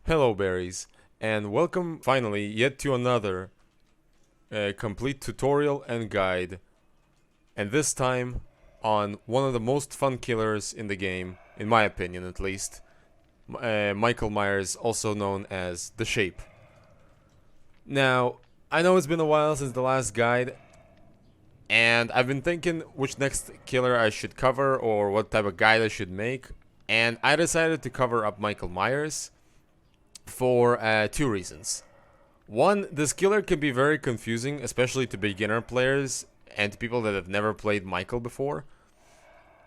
Hello berries, and welcome finally yet to another complete tutorial and guide, and this time on one of the most fun killers in the game, in my opinion at least, Michael Myers, also known as The Shape. Now, I know it's been a while since the last guide, and I've been thinking which next killer I should cover or what type of guide I should make, and I decided to cover up Michael Myers for two reasons. One, this killer can be very confusing, especially to beginner players and to people that have never played Michael before.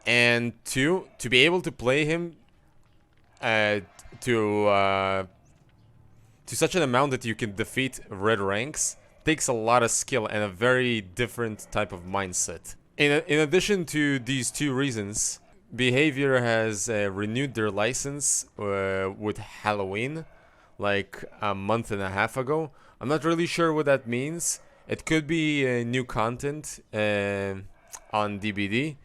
And two, to be able to play him to such an amount that you can defeat red ranks takes a lot of skill and a very different type of mindset. In addition to these two reasons, Behavior has renewed their license with Halloween like a month and a half ago. I'm not really sure what that means. It could be new content on DBD.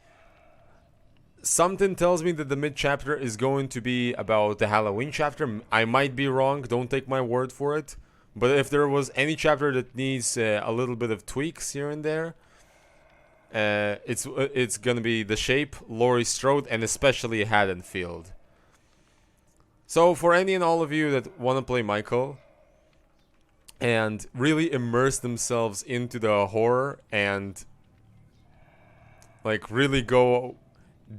Something tells me that the mid chapter is going to be about the Halloween chapter. I might be wrong, don't take my word for it. But if there was any chapter that needs a little bit of tweaks here and there, it's gonna be The Shape, Laurie Strode, and especially Haddonfield. So for any and all of you that want to play Michael and really immerse themselves into the horror and like really go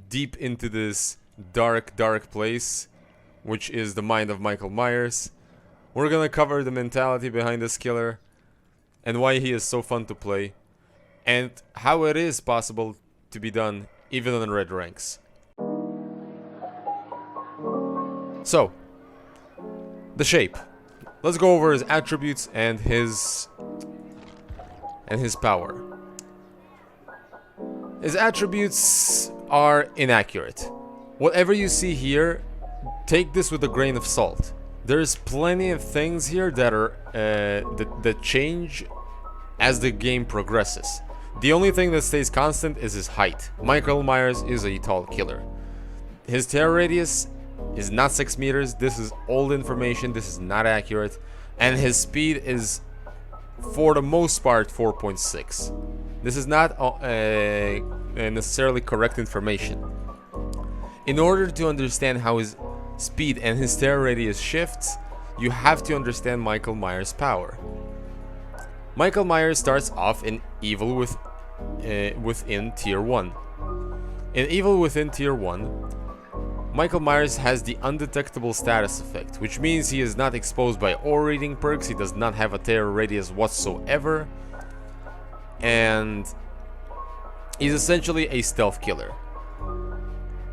deep into this dark place, which is the mind of Michael Myers, we're gonna cover the mentality behind this killer and why he is so fun to play, and how it is possible to be done even on red ranks. So, The Shape. Let's go over his attributes and his power. His attributes are inaccurate. Whatever you see here, take this with a grain of salt. There's plenty of things here that are that change as the game progresses. The only thing that stays constant is his height. Michael Myers is a tall killer. His terror radius is not 6 meters. This is old information. This is not accurate. And his speed is, for the most part, 4.6. This is not necessarily correct information. In order to understand how his speed and his terror radius shifts, you have to understand Michael Myers' power. Michael Myers starts off in Evil within Tier 1. In Evil within Tier 1, Michael Myers has the undetectable status effect, which means he is not exposed by aura reading perks, he does not have a terror radius whatsoever, and he's essentially a stealth killer.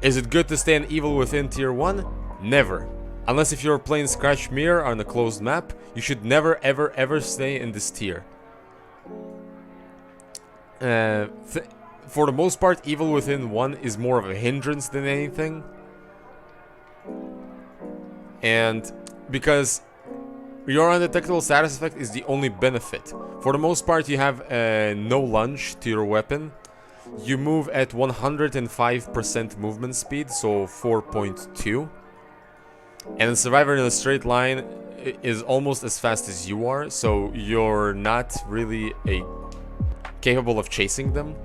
Is it good to stay in Evil within Tier 1? Never. Unless if you're playing Scratch Mirror on a closed map, you should never ever stay in this tier. For the most part, Evil within 1 is more of a hindrance than anything. And because your undetectable status effect is the only benefit. For the most part, you have no lunge to your weapon. You move at 105% movement speed, so 4.2. And a survivor in a straight line is almost as fast as you are, so you're not really capable of chasing them.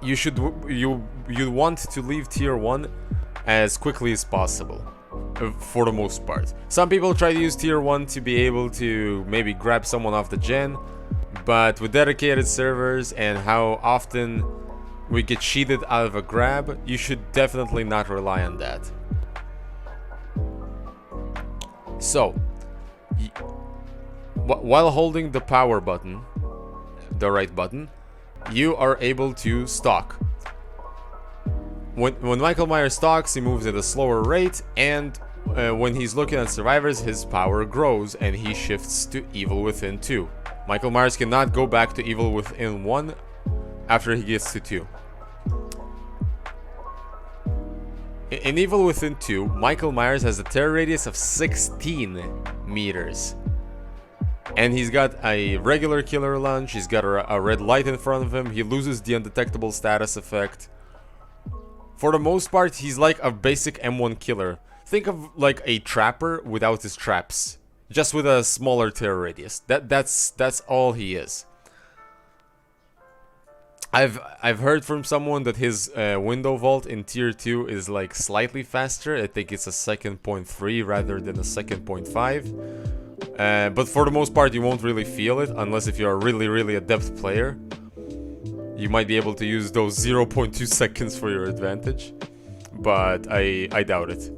You want to leave Tier 1 as quickly as possible, for the most part. Some people try to use Tier 1 to be able to maybe grab someone off the gen, but with dedicated servers and how often we get cheated out of a grab, you should definitely not rely on that. So, while holding the power button, the right button, you are able to stalk. When Michael Myers stalks, he moves at a slower rate, and when he's looking at survivors, his power grows and he shifts to Evil within 2. Michael Myers cannot go back to Evil within 1 after he gets to 2. In Evil within 2, Michael Myers has a terror radius of 16 meters. And he's got a regular killer lunge, he's got a red light in front of him, he loses the undetectable status effect. For the most part, he's like a basic M1 killer. think of like a trapper without his traps, just with a smaller terror radius. That's all he is. I've heard from someone that his window vault in tier 2 is like slightly faster. I think it's a second 0.3 rather than a second 0.5. But for the most part, you won't really feel it unless if you're a really adept player. You might be able to use those 0.2 seconds for your advantage, but I doubt it.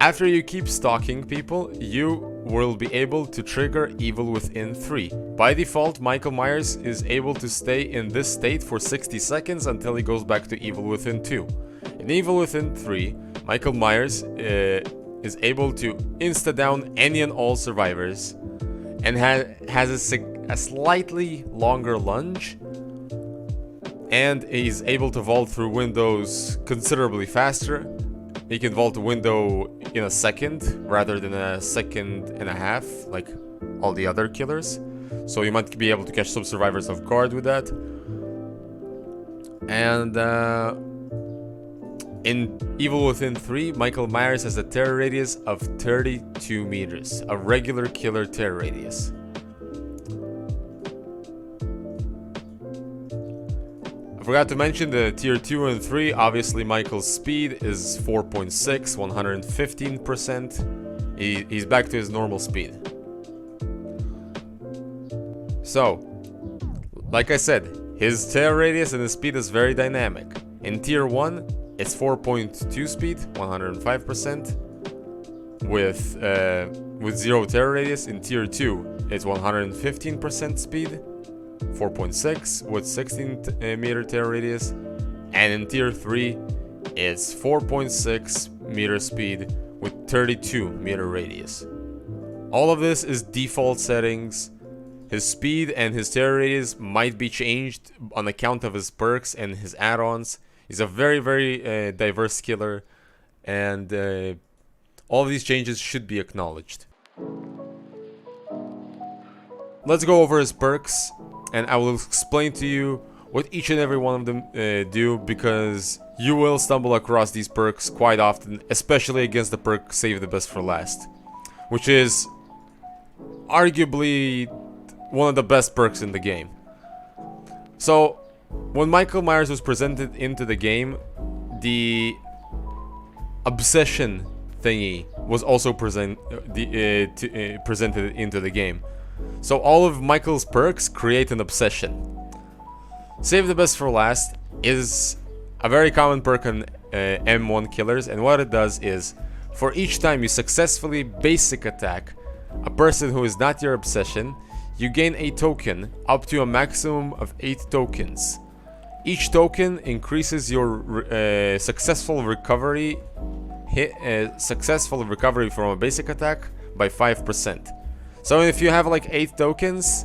After you keep stalking people, you will be able to trigger Evil Within 3. By default, Michael Myers is able to stay in this state for 60 seconds until he goes back to Evil Within 2. In Evil Within 3, Michael Myers is able to insta-down any and all survivors and has a slightly longer lunge, and is able to vault through windows considerably faster. He can vault a window in a second rather than a second and a half like all the other killers. So you might be able to catch some survivors off guard with that. And in Evil Within 3, Michael Myers has a terror radius of 32 meters, a regular killer terror radius. I forgot to mention the tier 2 and 3, obviously Michael's speed is 4.6, 115%. He's back to his normal speed. So, like I said, his terror radius and his speed is very dynamic. In tier 1, it's 4.2 speed, 105%, with 0 terror radius. In tier 2, it's 115% speed, 4.6 with 16 meter terror radius, and in tier 3 it's 4.6 meter speed with 32 meter radius. All of this is default settings. His speed and his terror radius might be changed on account of his perks and his add-ons. He's a very diverse killer, and all of these changes should be acknowledged. Let's go over his perks, and I will explain to you what each and every one of them do, because you will stumble across these perks quite often, especially against the perk Save the Best for Last, which is arguably one of the best perks in the game. So, when Michael Myers was presented into the game, the obsession thingy was also presented into the game. So all of Michael's perks create an obsession. Save the Best for Last is a very common perk on M1 killers, and what it does is, for each time you successfully basic attack a person who is not your obsession, you gain a token up to a maximum of 8 tokens. Each token increases your successful recovery from a basic attack by 5%. So if you have like 8 tokens,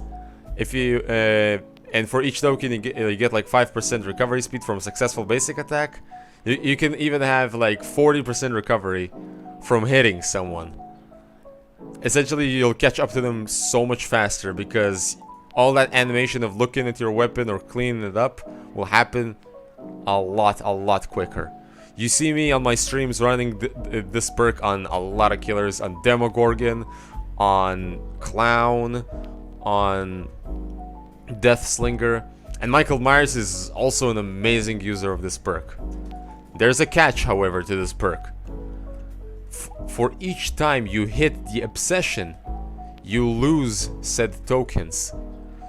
if you and for each token you get like 5% recovery speed from a successful basic attack, you can even have like 40% recovery from hitting someone. Essentially, you'll catch up to them so much faster, because all that animation of looking at your weapon or cleaning it up will happen a lot quicker. You see me on my streams running this perk on a lot of killers, on Demogorgon, on Clown, on Deathslinger, and Michael Myers is also an amazing user of this perk. There's a catch, however, to this perk. For each time you hit the obsession, you lose said tokens.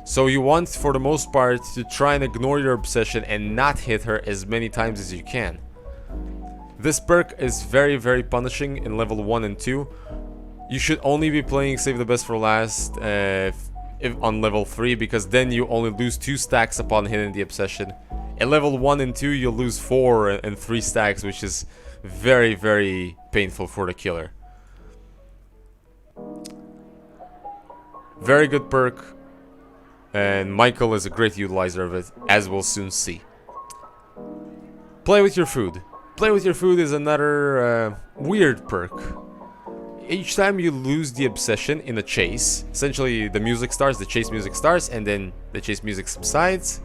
So you want, for the most part, to try and ignore your obsession and not hit her as many times as you can. This perk is very punishing in level 1 and 2. You should only be playing Save the Best for Last on level 3, because then you only lose 2 stacks upon hitting the obsession. In level 1 and 2 you'll lose 4 and 3 stacks, which is very painful for the killer. Very good perk, and Michael is a great utilizer of it, as we'll soon see. Play with your food. Play with your food is another weird perk. Each time you lose the obsession in a chase, essentially the music starts, the chase music starts, and then the chase music subsides.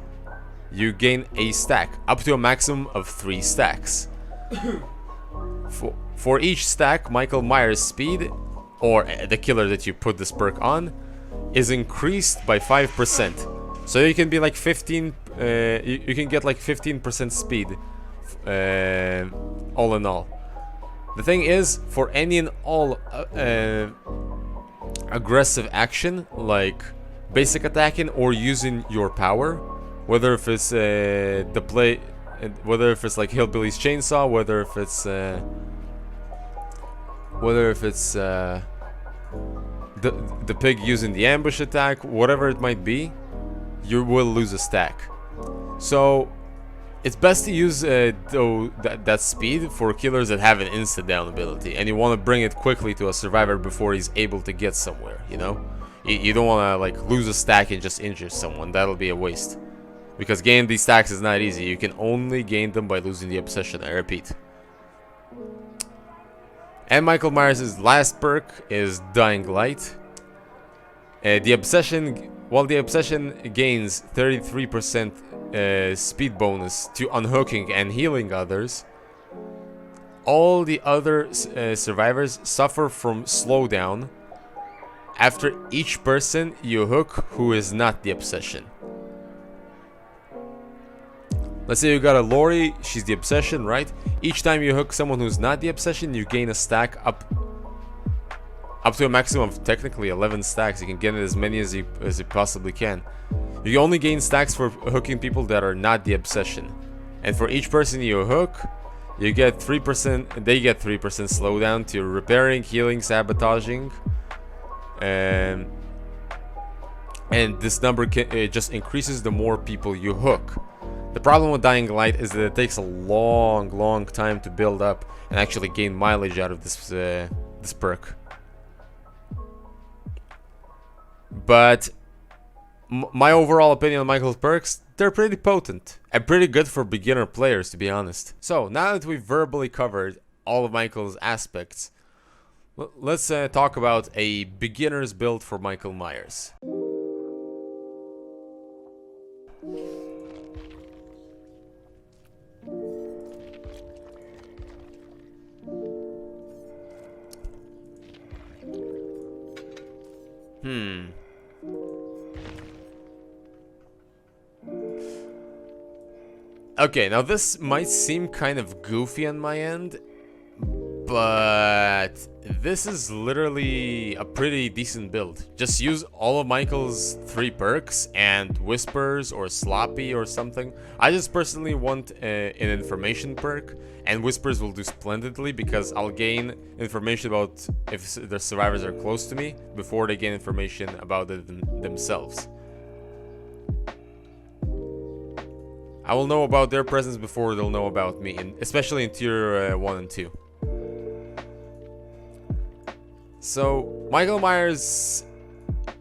you gain a stack, up to a maximum of 3 stacks. For each stack, Michael Myers' speed, or the killer that you put this perk on, is increased by 5%. So you can be like 15, you can get like 15% speed, all in all. The thing is, for any and all aggressive action, like basic attacking or using your power, whether if it's whether if it's like Hillbilly's Chainsaw, whether if it's the pig using the ambush attack, whatever it might be, you will lose a stack. So it's best to use that speed for killers that have an instant down ability, and you want to bring it quickly to a survivor before he's able to get somewhere, you know? You don't want to like lose a stack and just injure someone. That'll be a waste. Because gaining these stacks is not easy. You can only gain them by losing the obsession, I repeat. And Michael Myers' last perk is Dying Light. While the obsession gains 33% speed bonus to unhooking and healing others, all the other survivors suffer from slowdown after each person you hook who is not the obsession. Let's say you got a Lori, she's the obsession, right? Each time you hook someone who's not the obsession, you gain a stack up to a maximum of technically 11 stacks. You can get as many as you possibly can. You only gain stacks for hooking people that are not the obsession. And for each person you hook, you get 3%, they get 3% slowdown to repairing, healing, sabotaging. And this number it just increases the more people you hook. The problem with Dying Light is that it takes a long time to build up and actually gain mileage out of this perk. But my overall opinion on Michael's perks, they're pretty potent and pretty good for beginner players, to be honest. So now that we've verbally covered all of Michael's aspects, let's talk about a beginner's build for Michael Myers. Okay, now this might seem kind of goofy on my end, but this is literally a pretty decent build. Just use all of Michael's 3 perks and Whispers or Sloppy or something. I just personally want an information perk, and Whispers will do splendidly because I'll gain information about if the survivors are close to me before they gain information about themselves. I will know about their presence before they'll know about me, and especially in tier 1 and 2. So Michael Myers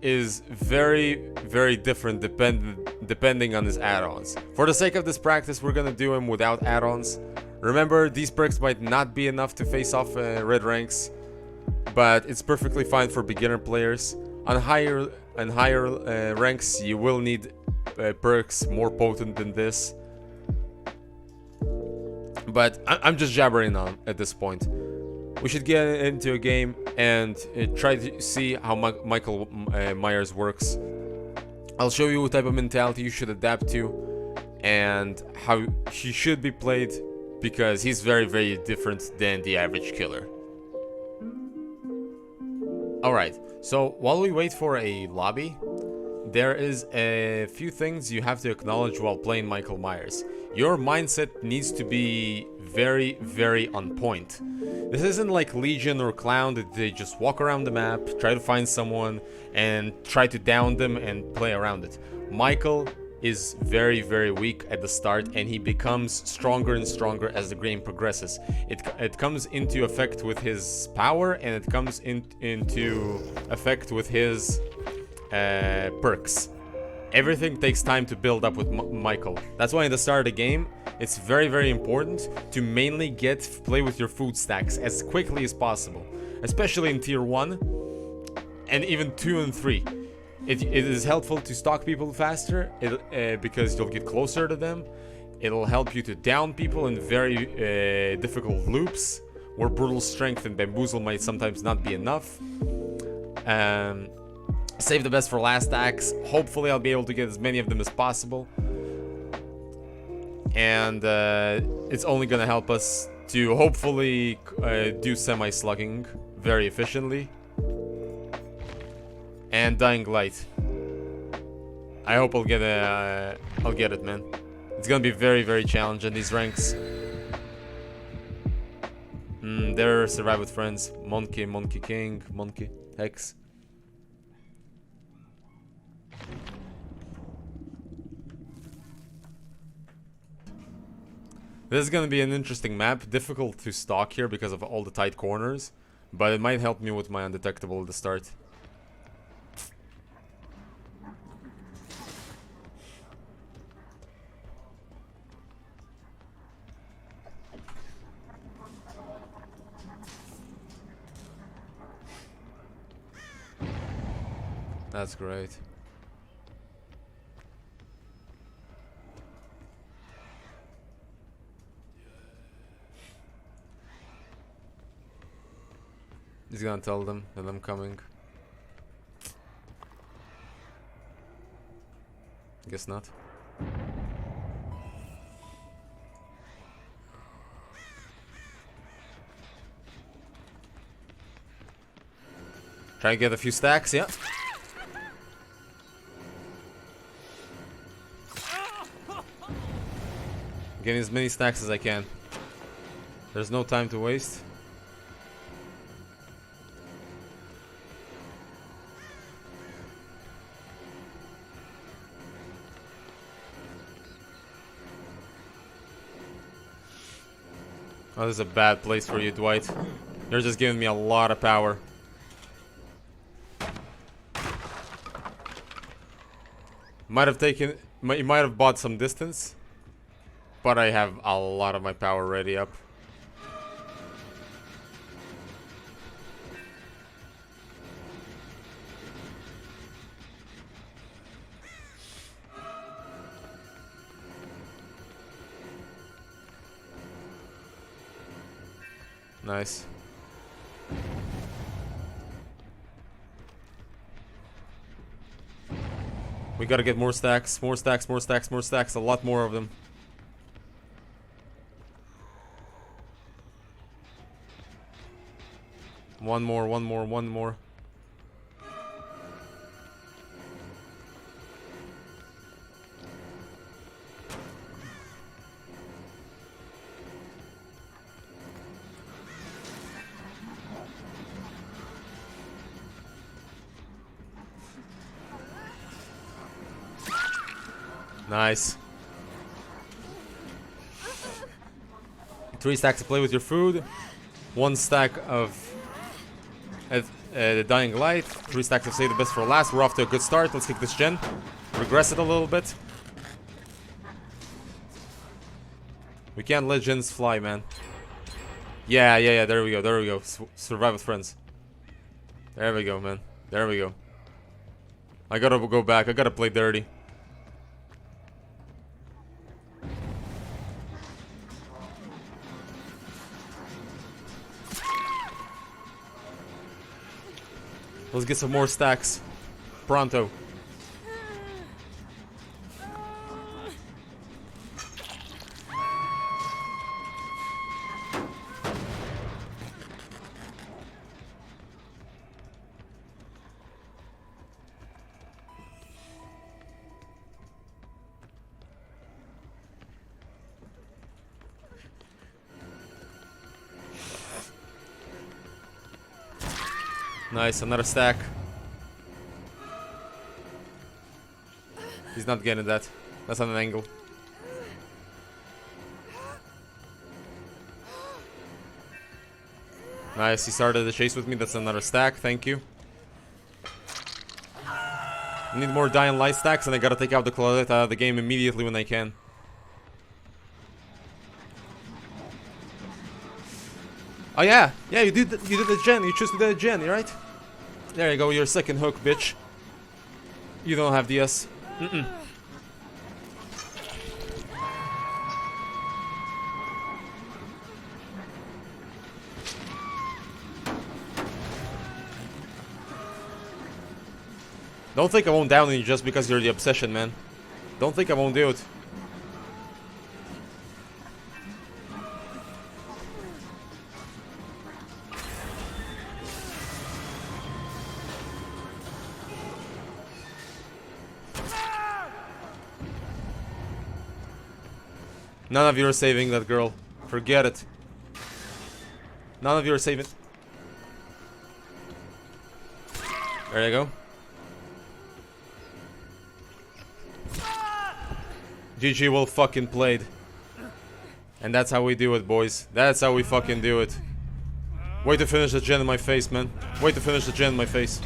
is very different depending on his add-ons. For the sake of this practice, we're gonna do him without add-ons. Remember, these perks might not be enough to face off red ranks, but it's perfectly fine for beginner players. On higher ranks, you will need perks more potent than this. But I'm just jabbering on at this point. We should get into a game and try to see how Michael Myers works. I'll show you what type of mentality you should adapt to and how he should be played, because he's very different than the average killer. Alright, so while we wait for a lobby, there is a few things you have to acknowledge while playing Michael Myers. Your mindset needs to be very on point. This isn't like Legion or Clown that they just walk around the map, try to find someone, and try to down them and play around it. Michael is very weak at the start, and he becomes stronger and stronger as the game progresses. It comes into effect with his power, and it comes into effect with his perks. Everything takes time to build up with Michael. That's why in the start of the game, it's very important to mainly play with your food stacks as quickly as possible, especially in tier 1 and even 2 and 3. it is helpful to stalk people faster because you'll get closer to them. It'll help you to down people in very difficult loops where brutal strength and bamboozle might sometimes not be enough. Save the best for last acts. Hopefully I'll be able to get as many of them as possible. And it's only gonna help us to hopefully do semi-slugging very efficiently. And Dying Light. I hope I'll get it, man. It's gonna be very, very challenging, these ranks. There, Survive with Friends. Monkey, Monkey King, Monkey, Hex. This is gonna be an interesting map. Difficult to stalk here because of all the tight corners. But it might help me with my undetectable at the start. That's great. He's gonna tell them that I'm coming. Guess not. Try and get a few stacks, yeah. Getting as many stacks as I can. There's no time to waste. Oh, this is a bad place for you, Dwight. You're just giving me a lot of power. You might have bought some distance, but I have a lot of my power ready up. Nice. We gotta get more stacks, more stacks, more stacks, more stacks, a lot more of them. One more, one more, one more. Nice. 3 stacks to play with your food. 1 stack of the Dying Light. 3 stacks of Save the Best for Last. We're off to a good start. Let's kick this gen. Regress it a little bit. We can't let gens fly, man. Yeah. There we go. Survive with Friends. There we go, man. There we go. I gotta go back. I gotta play dirty. Let's get some more stacks. Pronto. Nice, another stack. He's not getting that. That's on an angle. Nice, he started the chase with me. That's another stack. Thank you. I need more Dying Light stacks, and I gotta take out the Claudette out of the game immediately when I can. Oh yeah, you did the gen. You chose to do the gen, right? There you go, your second hook, bitch. You don't have DS. Mm-mm. Don't think I won't down you just because you're the obsession, man. Don't think I won't do it. None of you are saving that girl. Forget it. None of you are saving. There you go. GG well fucking played. And that's how we do it, boys. That's how we fucking do it. Wait to finish the gen in my face, man. Wait to finish the gen in my face.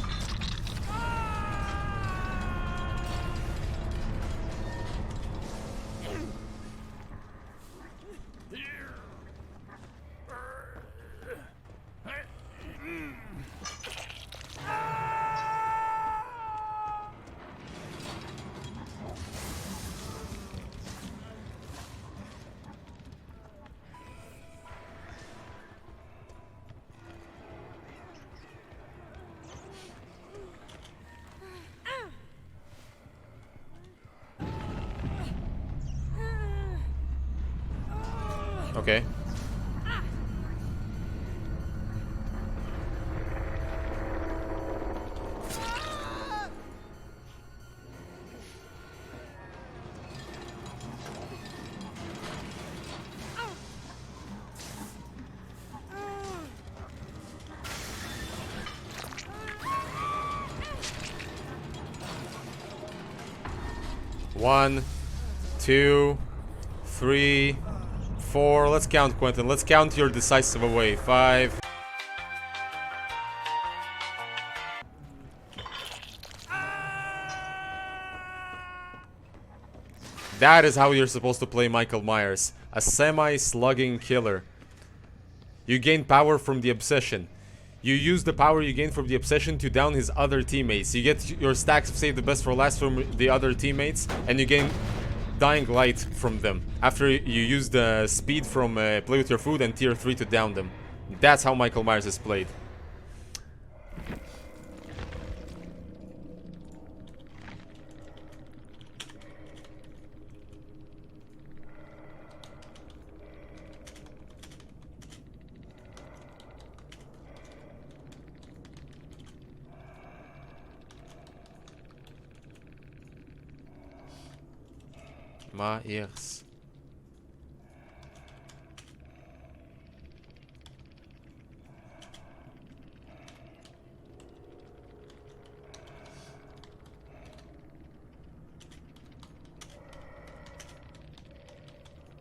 Okay. One, two, three, 4. Let's count, Quentin. Let's count your decisive away. 5. That is how you're supposed to play Michael Myers. A semi-slugging killer. You gain power from the obsession. You use the power you gain from the obsession to down his other teammates. You get your stacks of save the best for last from the other teammates, and you gain dying light from them after you use the speed from play with your food and tier 3 to down them. That's how Michael Myers is played. Myers.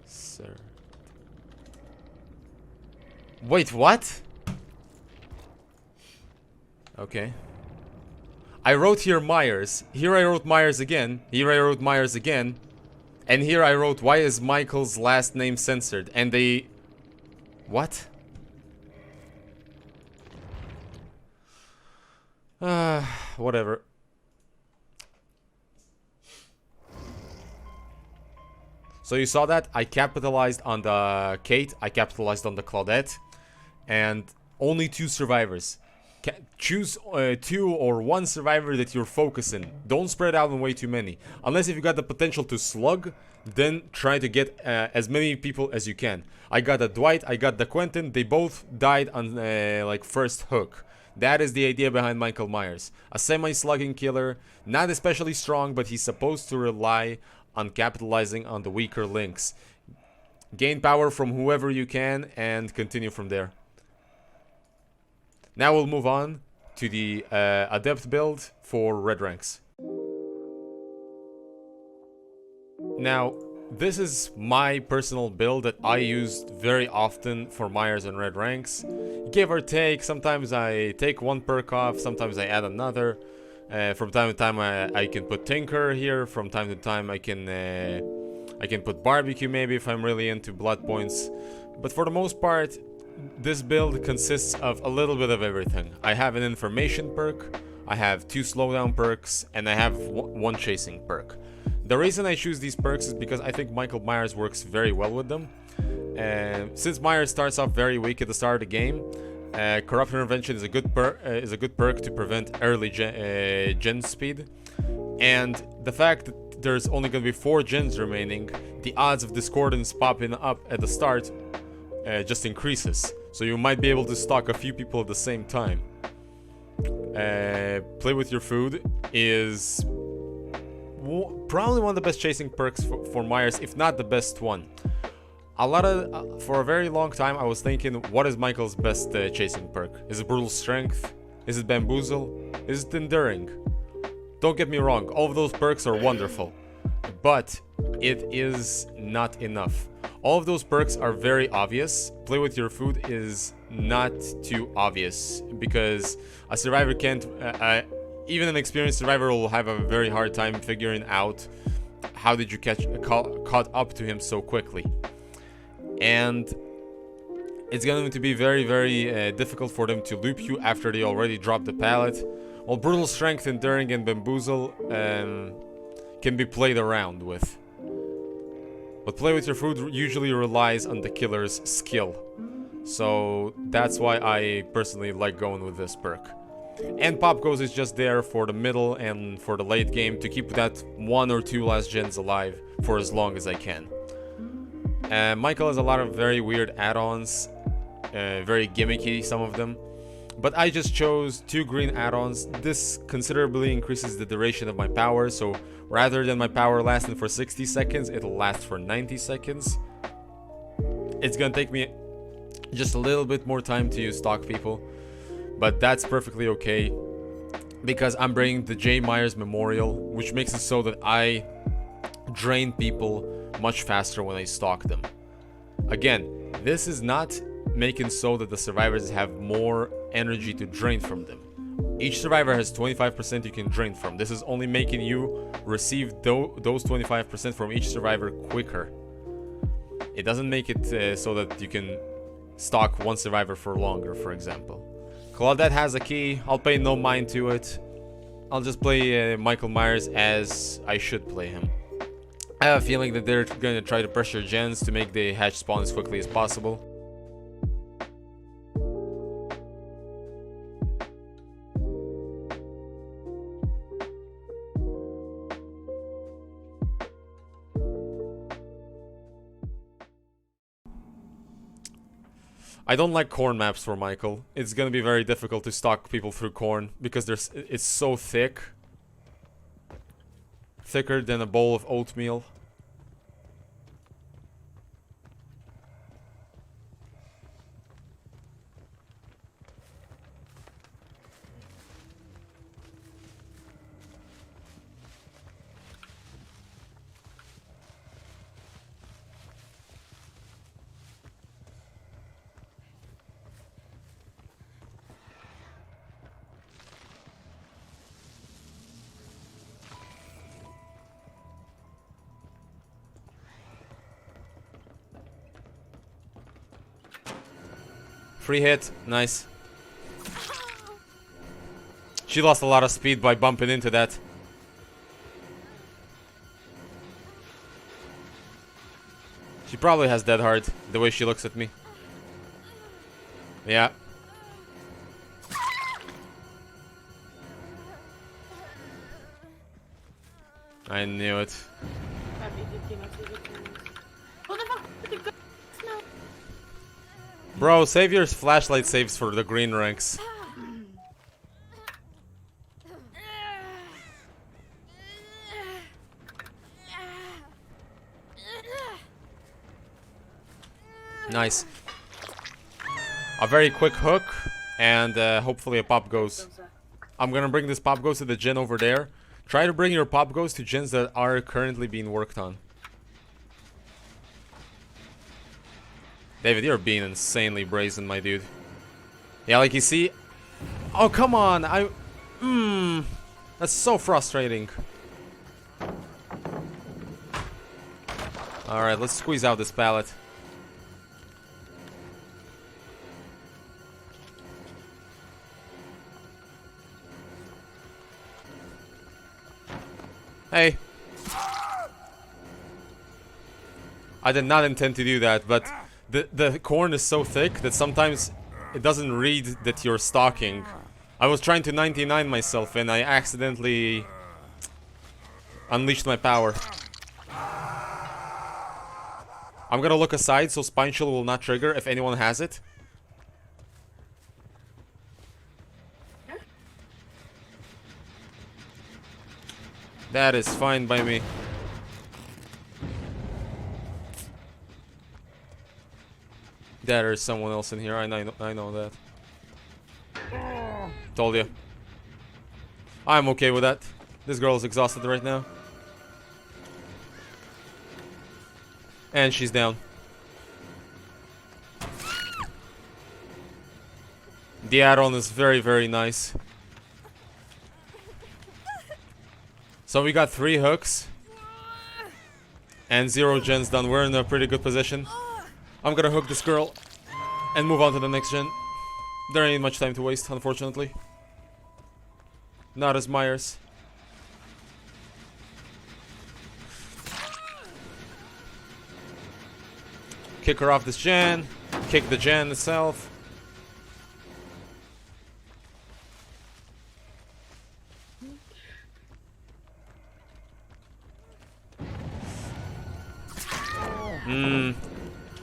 Sir. Wait, what? Okay. I wrote here Myers. Here I wrote Myers again. Here I wrote Myers again. And here I wrote, why is Michael's last name censored? And they... What? Whatever. So you saw that? I capitalized on the Kate, I capitalized on the Claudette. And only 2 survivors. Choose 2 or 1 survivor that you're focusing. Don't spread out on way too many. Unless if you got the potential to slug, then try to get as many people as you can. I got the Dwight, I got the Quentin. They both died on like first hook. That is the idea behind Michael Myers. A semi-slugging killer, not especially strong, but he's supposed to rely on capitalizing on the weaker links. Gain power from whoever you can and continue from there. Now we'll move on to the Adept build for red ranks. Now, this is my personal build that I used very often for Myers and red ranks. Give or take, sometimes I take 1 perk off, sometimes I add another. From time to time I can put Tinker here, from time to time I can put Barbecue maybe if I'm really into blood points. But for the most part, this build consists of a little bit of everything. I have an information perk, I have 2 slowdown perks, and I have 1 chasing perk. The reason I choose these perks is because I think Michael Myers works very well with them. Since Myers starts off very weak at the start of the game, Corrupt Intervention is a good perk to prevent early gen speed. And the fact that there's only going to be 4 gens remaining, the odds of Discordance popping up at the start just increases. So you might be able to stalk a few people at the same time. Play with your food is probably one of the best chasing perks for Myers, if not the best one. For a very long time, I was thinking, what is Michael's best chasing perk? Is it Brutal Strength? Is it Bamboozle? Is it Enduring? Don't get me wrong, all of those perks are wonderful, but it is not enough. All of those perks are very obvious. Play with your food is not too obvious, because a survivor can't, even an experienced survivor will have a very hard time figuring out how did you caught up to him so quickly. And it's going to be very, very difficult for them to loop you after they already dropped the pallet. While Brutal Strength, Enduring, and Bamboozle can be played around with. But Play with your food usually relies on the killer's skill. So that's why I personally like going with this perk. And Pop Goes is just there for the middle and for the late game to keep that 1 or 2 last gens alive for as long as I can. Michael has a lot of very weird add-ons, very gimmicky, some of them. But I just chose 2 green add-ons. This considerably increases the duration of my power, so rather than my power lasting for 60 seconds, it'll last for 90 seconds. It's gonna take me just a little bit more time to stalk people, but that's perfectly okay, because I'm bringing the J. Myers Memorial, which makes it so that I drain people much faster when I stalk them. Again, this is not making so that the survivors have more energy to drain from them. Each survivor has 25% you can drain from. This is only making you receive those 25% from each survivor quicker. It doesn't make it so that you can stalk one survivor for longer, for example. Claudette has a key. I'll pay no mind to it. I'll just play Michael Myers as I should play him. I have a feeling that they're going to try to pressure gens to make the hatch spawn as quickly as possible. I don't like corn maps for Michael. It's gonna be very difficult to stalk people through corn because it's so thick. Thicker than a bowl of oatmeal. Free hit, nice. She lost a lot of speed by bumping into that. She probably has dead hard, the way she looks at me. Yeah. I knew it. Bro, save your flashlight saves for the green ranks. Nice. A very quick hook, and hopefully a pop goes. I'm gonna bring this pop goes to the gen over there. Try to bring your pop goes to gens that are currently being worked on. David, you're being insanely brazen, my dude. Yeah, like you see... Oh, come on! That's so frustrating. Alright, let's squeeze out this pallet. Hey. I did not intend to do that, but the corn is so thick that sometimes it doesn't read that you're stalking. I was trying to 99 myself and I accidentally unleashed my power. I'm gonna look aside so Spine Chill will not trigger if anyone has it. That is fine by me. There's someone else in here. I know that. Told you. I'm okay with that. This girl is exhausted right now. And she's down. The add-on is very, very nice. So we got 3 hooks. And 0 gens done. We're in a pretty good position. I'm gonna hook this girl. And move on to the next gen. There ain't much time to waste, unfortunately. Not as Myers. Kick her off this gen. Kick the gen itself.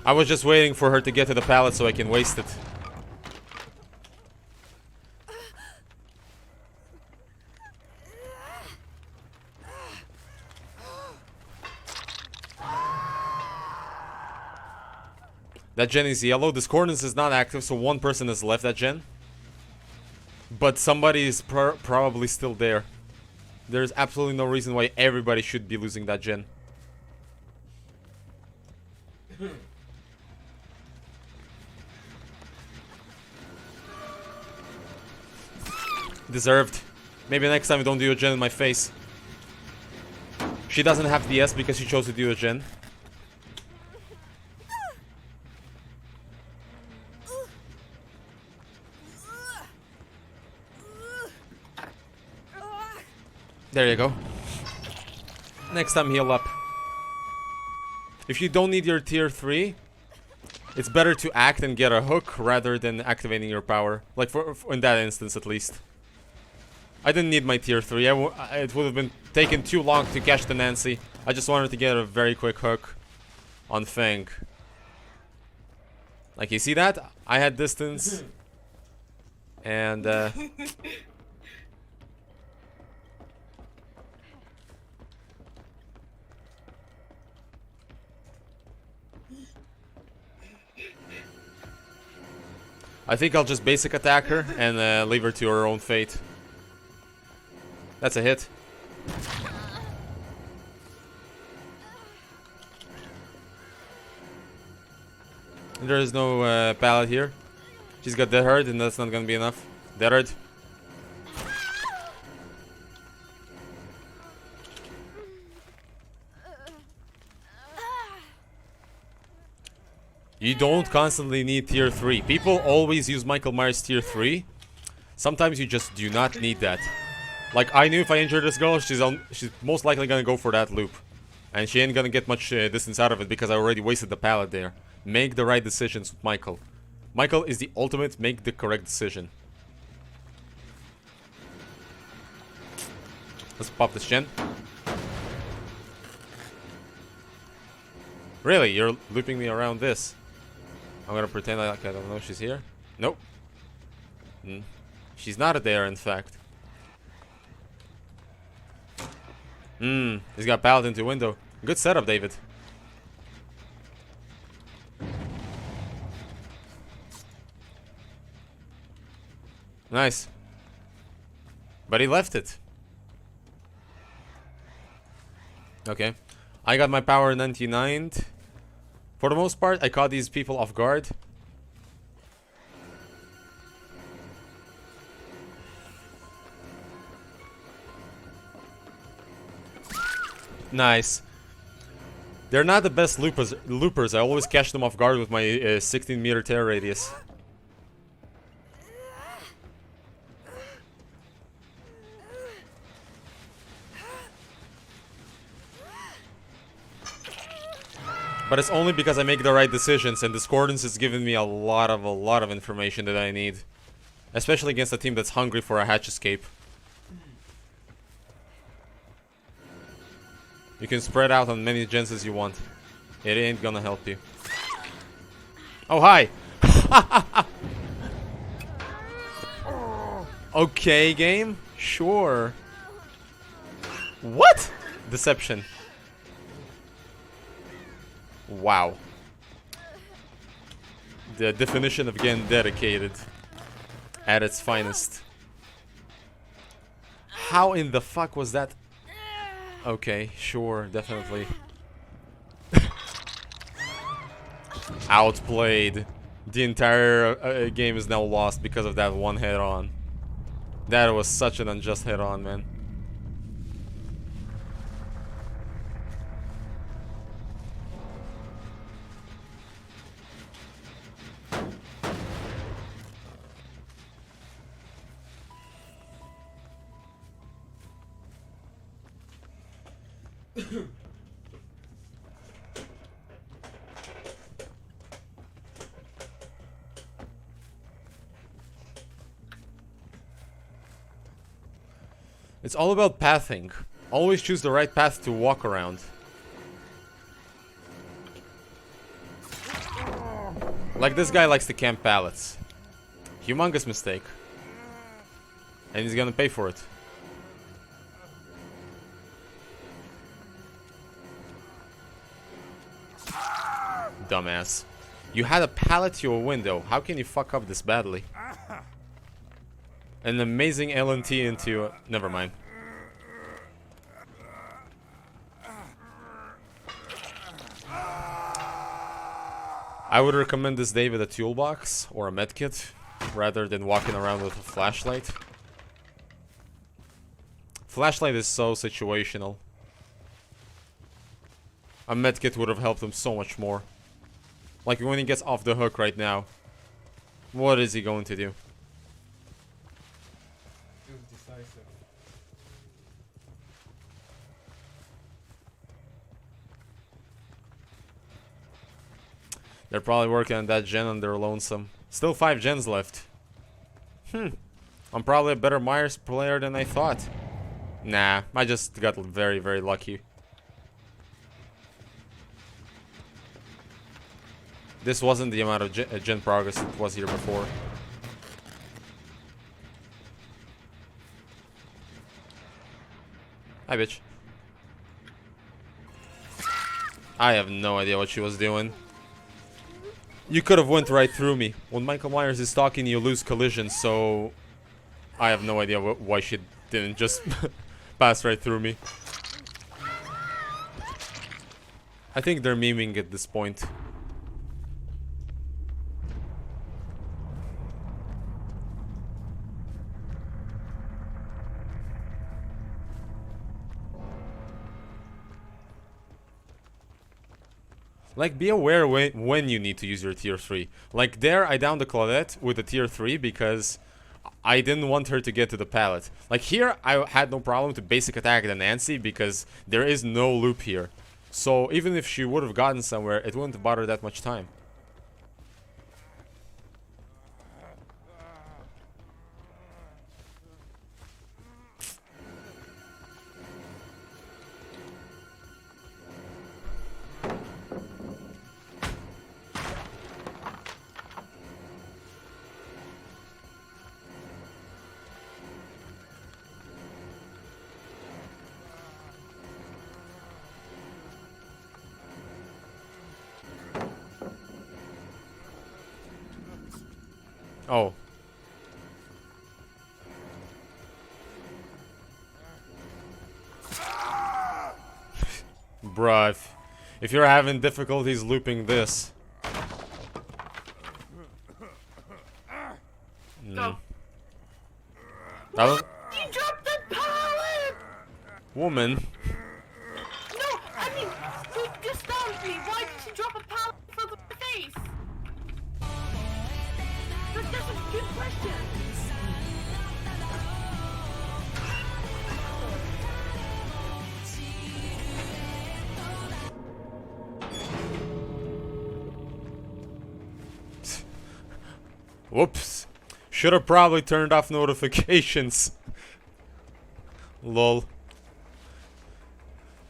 I was just waiting for her to get to the pallet so I can waste it. That gen is yellow. This cornice is not active, so one person is left that gen. But somebody is probably still there. There's absolutely no reason why everybody should be losing that gen. Deserved. Maybe next time we don't do a gen in my face. She doesn't have DS because she chose to do a gen. There you go. Next time heal up. If you don't need your tier 3, it's better to act and get a hook rather than activating your power. Like for in that instance at least. I didn't need my tier 3. It would have been taken too long to catch the Nancy. I just wanted to get a very quick hook on Fang. Like, you see that? I had distance. And, I think I'll just basic attack her and leave her to her own fate. That's a hit. There is no pallet here. She's got Dead Hard and that's not gonna be enough. Dead Hard. You don't constantly need tier 3. People always use Michael Myers tier 3. Sometimes you just do not need that. Like, I knew if I injure this girl, she's most likely gonna go for that loop. And she ain't gonna get much distance out of it because I already wasted the pallet there. Make the right decisions with Michael. Michael is the ultimate make the correct decision. Let's pop this gen. Really? You're looping me around this? I'm gonna pretend like I don't know she's here. Nope. She's not there, in fact. He's got pallet into window. Good setup, David. Nice. But he left it. Okay. I got my power 99'd. For the most part, I caught these people off guard. Nice. They're not the best loopers. I always catch them off guard with my 16-meter tear radius. But it's only because I make the right decisions, and Discordance has given me a lot of information that I need. Especially against a team that's hungry for a hatch escape. You can spread out on many gens as you want. It ain't gonna help you. Oh, hi! Okay, game? Sure. What? Deception. Wow. The definition of getting dedicated at its finest. How in the fuck was that? Okay, sure, definitely. Outplayed. The entire game is now lost because of that one head-on. That was such an unjust head-on, man. It's all about pathing. Always choose the right path to walk around. Like this guy likes to camp pallets. Humongous mistake. And he's gonna pay for it. Dumbass. You had a pallet to a window. How can you fuck up this badly? An amazing LNT into... never mind. I would recommend this day with a toolbox or a medkit rather than walking around with a flashlight. Flashlight is so situational. A medkit would have helped him so much more. Like when he gets off the hook right now. What is he going to do? They're probably working on that gen on their lonesome. Still 5 gens left. I'm probably a better Myers player than I thought. Nah, I just got very, very lucky. This wasn't the amount of gen progress it was here before. Hi, bitch. I have no idea what she was doing. You could have went right through me. When Michael Myers is talking, you lose collision, so... I have no idea why she didn't just pass right through me. I think they're memeing at this point. Like, be aware when you need to use your tier 3. Like, there, I downed the Claudette with a tier 3 because I didn't want her to get to the pallet. Like, here, I had no problem to basic attack the Nancy because there is no loop here. So, even if she would have gotten somewhere, it wouldn't have bothered that much time. Oh. Bruh, if you're having difficulties looping this. That was... You dropped the pallet! Woman. No, I mean, who just stabbed me? Why did she drop a pallet for the face? That's a good question. Whoops. Should have probably turned off notifications. Lol.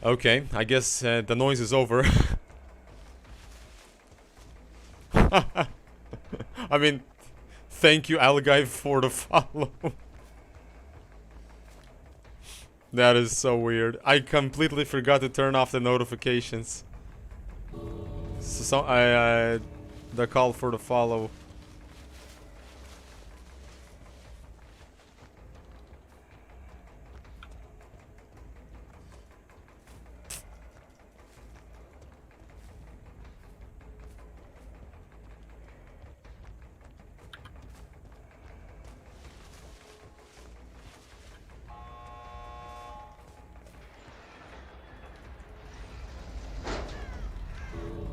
Okay, I guess the noise is over. I mean, thank you, Algai, for the follow. That is so weird. I completely forgot to turn off the notifications. So the call for the follow.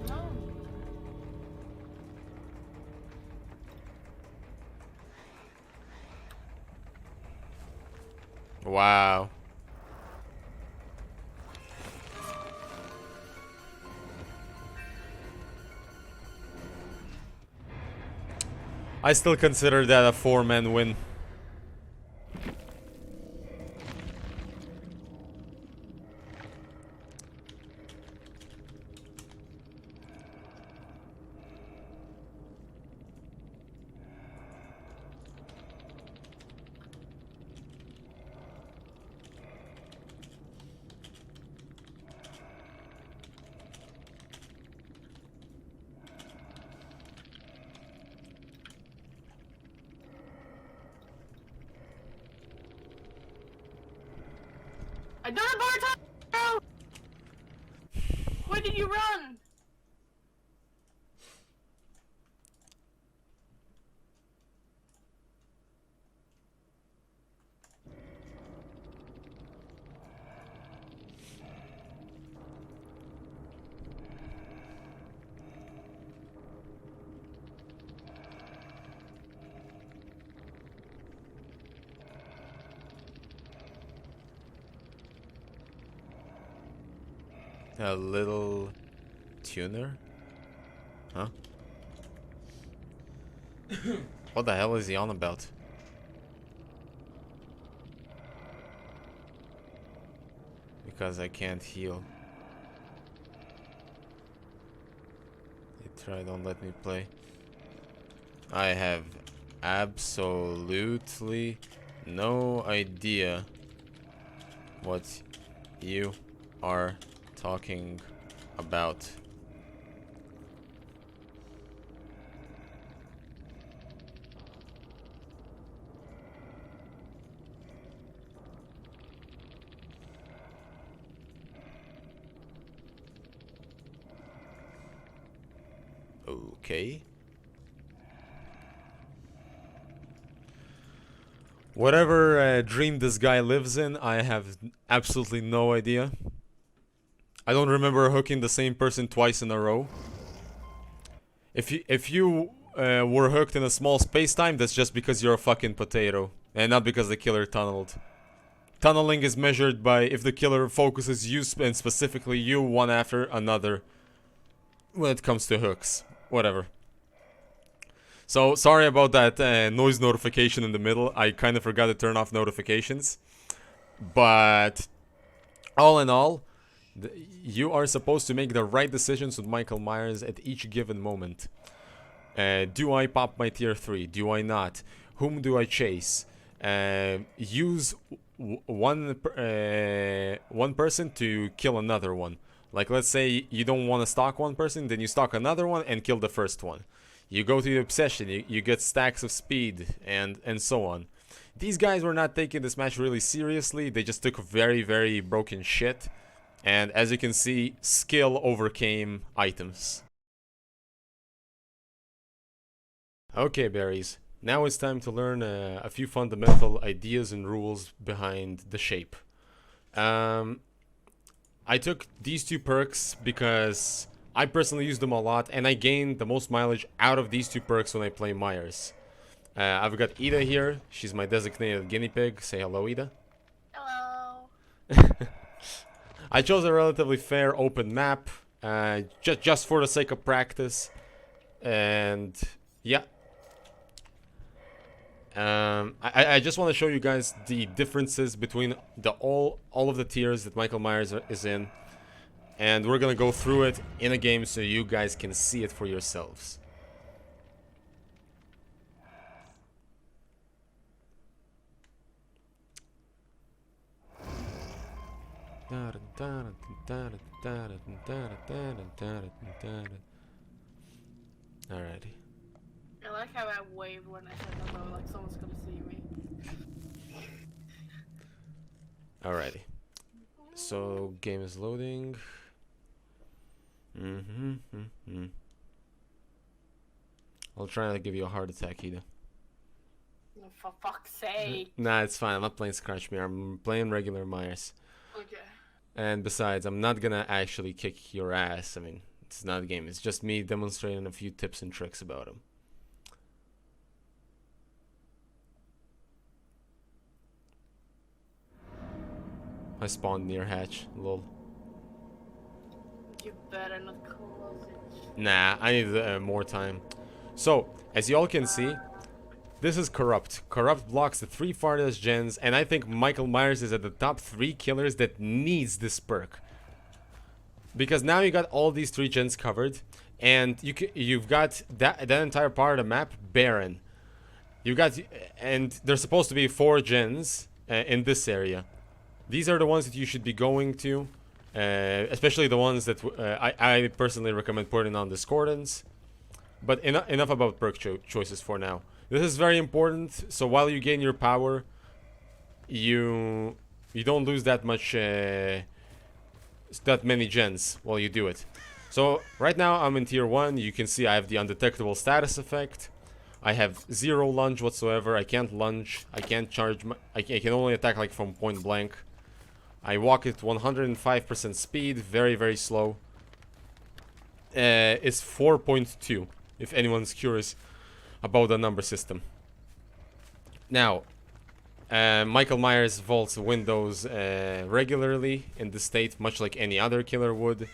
No. Wow. I still consider that a 4-man win. I done a bar time! Where did you run? A little tuner? Huh? What the hell is he on about? Because I can't heal. They try, don't let me play. I have absolutely no idea what you are talking about. Okay. Whatever dream this guy lives in, I have absolutely no idea. I don't remember hooking the same person twice in a row. If you were hooked in a small space-time, that's just because you're a fucking potato, and not because the killer tunneled. Tunneling is measured by if the killer focuses you, and specifically you, one after another. When it comes to hooks. Whatever. So, sorry about that noise notification in the middle. I kind of forgot to turn off notifications. But, all in all, you are supposed to make the right decisions with Michael Myers at each given moment. Do I pop my tier 3? Do I not? Whom do I chase? Use one person to kill another one. Like, let's say you don't want to stalk one person, then you stalk another one and kill the first one. You go to the obsession, you get stacks of speed, and so on. These guys were not taking this match really seriously. They just took very, very broken shit. And as you can see, skill overcame items. Okay, berries. Now it's time to learn a few fundamental ideas and rules behind the shape. I took these two perks because I personally use them a lot, and I gain the most mileage out of these two perks when I play Myers. I've got Ida here. She's my designated guinea pig. Say hello, Ida. Hello. I chose a relatively fair open map, just for the sake of practice. And yeah. I just want to show you guys the differences between all of the tiers that Michael Myers is in, and we're gonna go through it in a game so you guys can see it for yourselves. Alrighty. I like how I waved when I said hello, like someone's gonna see me. Alrighty. So, game is loading. I'll try not to give you a heart attack either. Oh, for fuck's sake. Nah, it's fine. I'm not playing Scratch Me. I'm playing regular Myers. Okay. And besides, I'm not gonna actually kick your ass. I mean, it's not a game. It's just me demonstrating a few tips and tricks about him. I spawned near hatch. Lol. You better not close it. Nah, I need more time. So, as y'all can see, this is Corrupt. Corrupt blocks the 3 farthest gens, and I think Michael Myers is at the top 3 killers that needs this perk. Because now you got all these 3 gens covered, and you've got that entire part of the map barren. You got, and there's supposed to be 4 gens in this area. These are the ones that you should be going to, especially the ones that I personally recommend putting on Discordance. But enough about perk choices for now. This is very important, so while you gain your power, you don't lose that much, that many gens while you do it. So right now I'm in tier 1. You can see I have the undetectable status effect. I have 0 lunge whatsoever. I can't lunge. I can't charge. I can only attack like from point blank. I walk at 105% speed, very, very slow. It's 4.2, if anyone's curious about the number system. Now, Michael Myers vaults windows regularly in the state, much like any other killer would.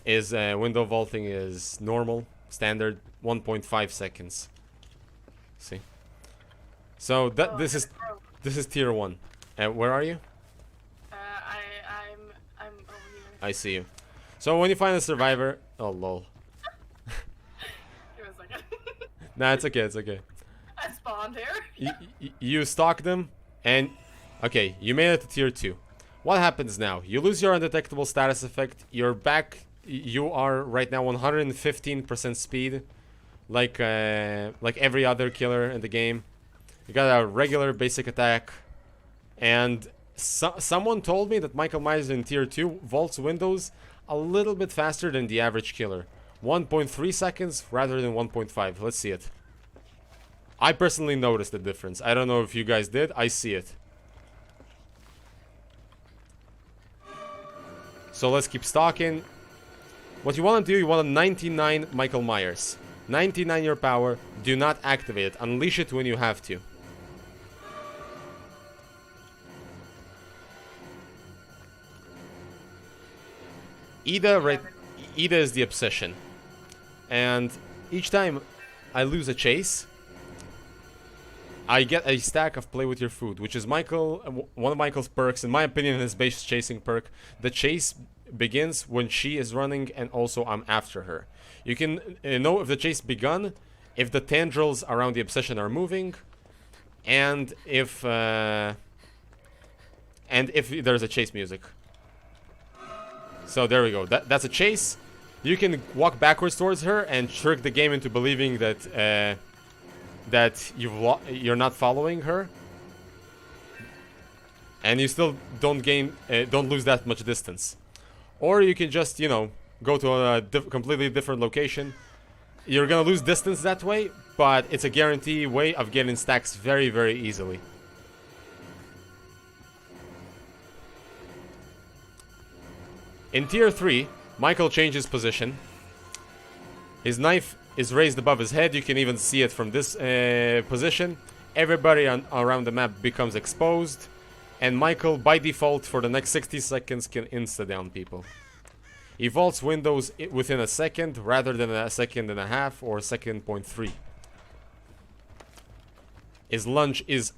His window vaulting is normal, standard, 1.5 seconds. See? So that this is tier 1. Where are you? I'm over here. I see you. So when you find a survivor, oh lol. Give me a second. Nah, it's okay, it's okay. I spawned here. You stalk them, and okay, you made it to tier 2. What happens now? You lose your undetectable status effect. You're back. You are right now 115% speed, like every other killer in the game. You got a regular basic attack, and someone told me that Michael Myers in tier 2 vaults windows a little bit faster than the average killer. 1.3 seconds rather than 1.5. Let's see it. I personally noticed the difference. I don't know if you guys did. I see it. So let's keep stalking. What you want to do, you want to 99 Michael Myers. 99 your power. Do not activate it. Unleash it when you have to. Ida is the obsession. And each time I lose a chase, I get a stack of play with your food, which is one of Michael's perks. In my opinion, his base chasing perk. The chase begins when she is running, and also I'm after her. You can know if the chase begun, if the tendrils around the obsession are moving, and if there's a chase music. So there we go. That's a chase. You can walk backwards towards her and trick the game into believing that you're not following her, and you still don't lose that much distance. Or you can just, go to a completely different location. You're gonna lose distance that way, but it's a guarantee way of getting stacks very, very easily. In tier 3, Michael changes position. His knife is raised above his head. You can even see it from this position. Everybody around the map becomes exposed, and Michael, by default, for the next 60 seconds can insta-down people. He vaults windows within a second rather than a second and a half or a second .3. His lunge is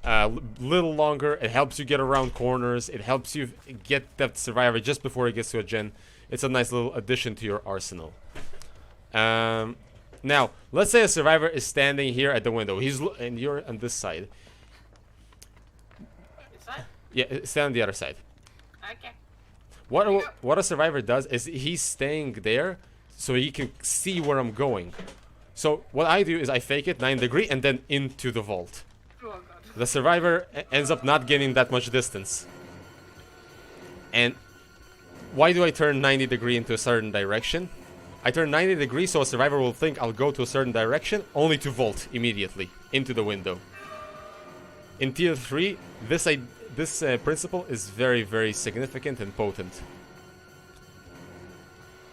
a little longer. It helps you get around corners. It helps you get that survivor just before it gets to a gen. It's a nice little addition to your arsenal. Now, let's say a survivor is standing here at the window. And you're on this side. This side? Yeah, stand on the other side. Okay. What a survivor does is he's staying there so he can see where I'm going. So what I do is I fake it 90 degree and then into the vault. Oh god. The survivor ends up not getting that much distance. And why do I turn 90 degree into a certain direction? I turn 90 degrees so a survivor will think I'll go to a certain direction, only to vault immediately into the window. In tier 3, this principle is very, very significant and potent.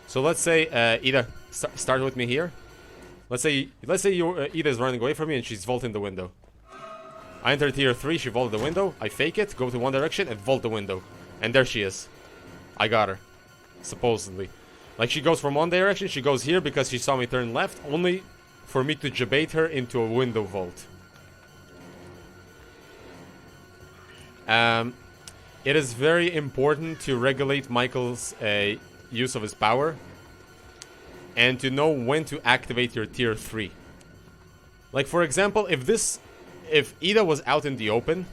So let's say Ida, start with me here. Let's say Ida is running away from me and she's vaulting the window. I enter tier 3, she vaulted the window, I fake it, go to one direction and vault the window. And there she is. I got her. Supposedly. Like, she goes from one direction, she goes here because she saw me turn left, only for me to jabate her into a window vault. It is very important to regulate Michael's use of his power and to know when to activate your tier 3. Like, for example, if Ida was out in the open,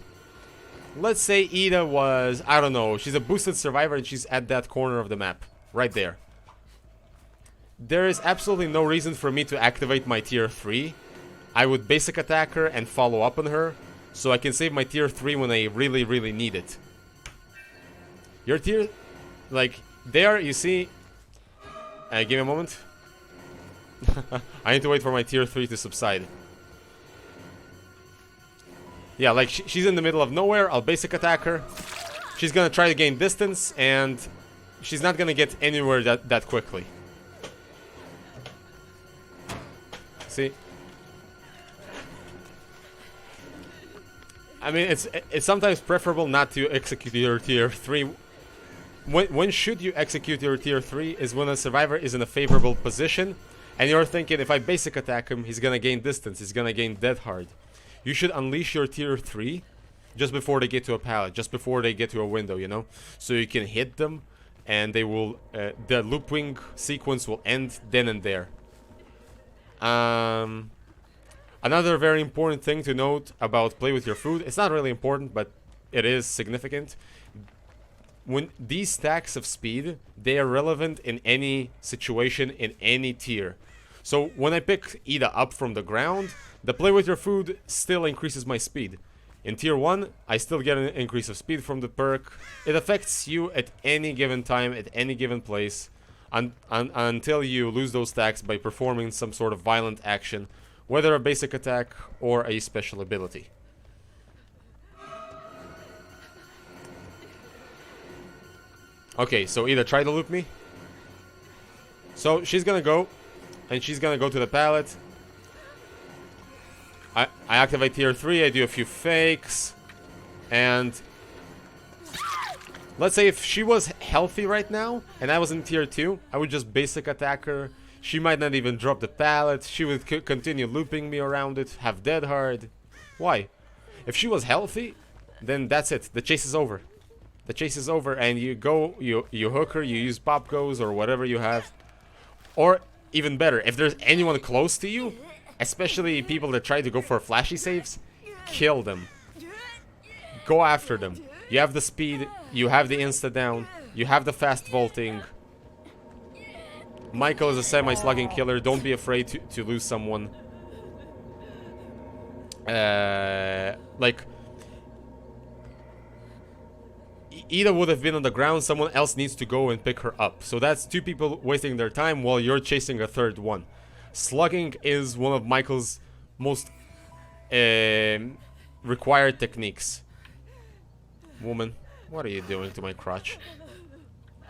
let's say Ida was, I don't know, she's a boosted survivor and she's at that corner of the map, right there. There is absolutely no reason for me to activate my tier 3. I would basic attack her and follow up on her, so I can save my tier 3 when I really, really need it. Your tier, like, there, you see... give me a moment. I need to wait for my tier 3 to subside. Yeah, like, she's in the middle of nowhere, I'll basic attack her. She's gonna try to gain distance, and she's not gonna get anywhere that quickly. See? I mean, it's sometimes preferable not to execute your tier 3. When should you execute your tier 3 is when a survivor is in a favorable position and you're thinking, if I basic attack him, he's gonna gain distance, he's gonna gain dead hard. You should unleash your tier 3 just before they get to a pallet, just before they get to a window, you know? So you can hit them and they will, the looping sequence will end then and there. Another very important thing to note about play with your food, it's not really important, but it is significant. When these stacks of speed, they are relevant in any situation, in any tier. So when I pick Ida up from the ground, the play with your food still increases my speed. In tier 1, I still get an increase of speed from the perk. It affects you at any given time, at any given place, until you lose those stacks by performing some sort of violent action, whether a basic attack or a special ability. Okay, so Ida, try to loop me. So she's gonna go, and she's gonna go to the pallet. I activate tier 3, I do a few fakes, and let's say if she was healthy right now, and I was in tier 2, I would just basic attack her. She might not even drop the pallet, she would continue looping me around it, have dead hard. Why? If she was healthy, then that's it, the chase is over. The chase is over, and you go, you hook her, you use pop goes or whatever you have. Or, even better, if there's anyone close to you, especially people that try to go for flashy saves, kill them. Go after them. You have the speed, you have the insta down, you have the fast vaulting. Michael is a semi-slugging killer, don't be afraid to lose someone. Like, Ida would have been on the ground, someone else needs to go and pick her up. So that's two people wasting their time while you're chasing a third one. Slugging is one of Michael's most required techniques. Woman, what are you doing to my crotch?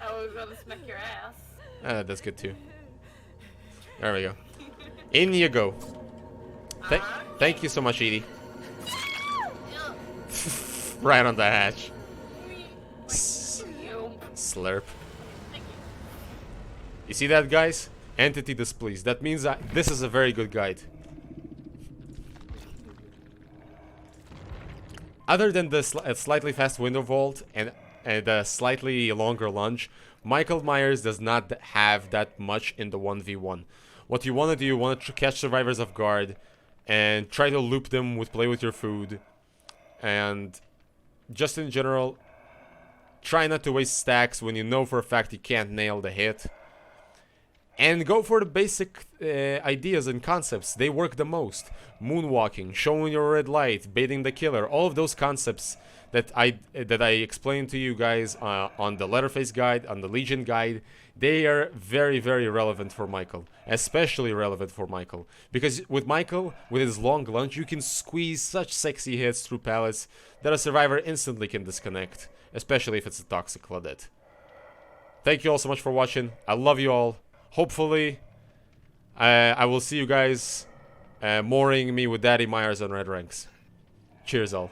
I was gonna smack your ass. That's good too. There we go. In you go. Thank you so much, Edie. Right on the hatch. Slurp. You see that, guys? Entity displeased. That means that this is a very good guide. Other than the slightly fast window vault and the slightly longer lunge, Michael Myers does not have that much in the 1v1. What you want to do, you want to catch survivors off guard and try to loop them with play with your food. And just in general, try not to waste stacks when you know for a fact you can't nail the hit. And go for the basic ideas and concepts. They work the most. Moonwalking, showing your red light, baiting the killer. All of those concepts that I explained to you guys on the Leatherface guide, on the Legion guide, they are very, very relevant for Michael. Especially relevant for Michael. Because with Michael, with his long lunge, you can squeeze such sexy hits through pallets that a survivor instantly can disconnect. Especially if it's a toxic Claudette. Thank you all so much for watching. I love you all. Hopefully, I will see you guys mooring me with Daddy Myers on Red Ranks. Cheers all.